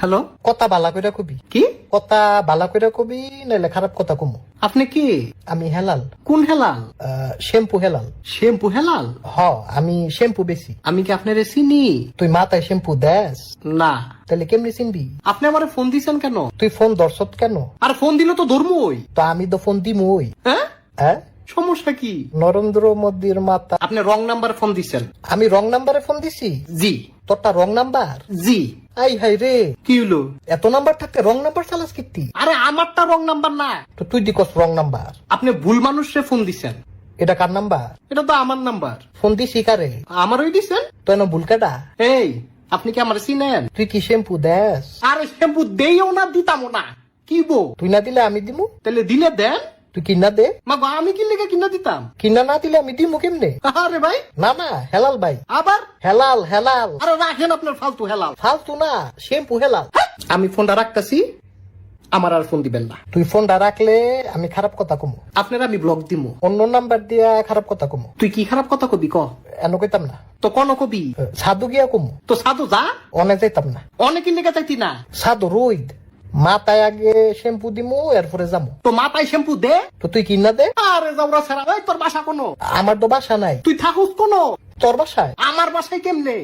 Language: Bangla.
হ্যালো, কথা বালা কইরা কবি, কি কথা বালা কইরা কবি নাইলে খারাপ কথা কমু। আপনি কি? আমি হেলাল, কোন হেলাল? শ্যাম্পু হেলাল। শ্যাম্পু হেলাল? হ, আমি শ্যাম্পু বেশি। আমি কি আপনারে চিনি? তুই মাথায় শ্যাম্পু দেস? না। তাহলে কেমনি চিনবি? আপনি আমারে ফোন দিছেন কেন? তুই ফোন দর্শত কেন? আর ফোন দিলে তো ধর্মই। তো আমি তো ফোন দিমই। হ্যাঁ, হ্যাঁ, সমস্যা কি? নরেন্দ্র মোদীর মাথা। আপনি রং নাম্বার ফোন দিছেন। আমি রং নাম্বারে ফোন দিছি? জি তোরটা রং নাম্বার? জি। আই হাই রে, কি হলো? এত নাম্বার থাকতে রং নাম্বার চালাস কিত্তি? আরে আমারটা রং নাম্বার না, তো তুই দিকস রং নাম্বার। আপনি ভুল মানুষে ফোন দিছেন। এটা কার নাম্বার? এটা তো আমার নাম্বার। ফোন দিছি কারে? আমারই দিছেন। তো এনে ভুল কাটা? এই, আপনি কি আমার চিনেন? তুই কি শ্যাম্পু দেস? আরে শ্যাম্পু দেইও না, দিতামও না। কি বো? তুই না দিলে আমি দিমু। তাহলে দিলে দেন। তুই কিনা দে। মা গো, আমি কি লেগে কিনা দিতাম? কিনা না দিলে আমি দিমু কেমনে? আরে ভাই, না না, হেলাল ভাই, আবার হেলাল হেলাল। আরে রাখেন আপনার ফালতু হেলাল। ফালতু না, শ্যাম্পু হেলাল। আমি ফোনটা রাখতেছি, আমার আর ফোন দিবেন না। তুই ফোনটা রাখলে আমি খারাপ কথা কমু। আপনার আমি ব্লক দিমু। অন্য নাম্বার দিয়া খারাপ কথা কমু। তুই কি খারাপ কথা কবি ক? এন কইতাম না। তো কোন কবি? সাধু গিয়া কমু। তো সাধু যা, অনে যাইতাম না। অনেকের লেগে চাইতি না। সাধু রইদ, মাথায় আগে শ্যাম্পু দিমু, এরপরে যামু। তো মাথায় শ্যাম্পু দে। তো তুই কিনা দে। আরে যাওরা ছাড়া, ওই তোর বাসা কোনো? আমার তো বাসা নাই। তুই থাকুস কোনো? তোর বাসায়? আমার বাসায় কেমনে?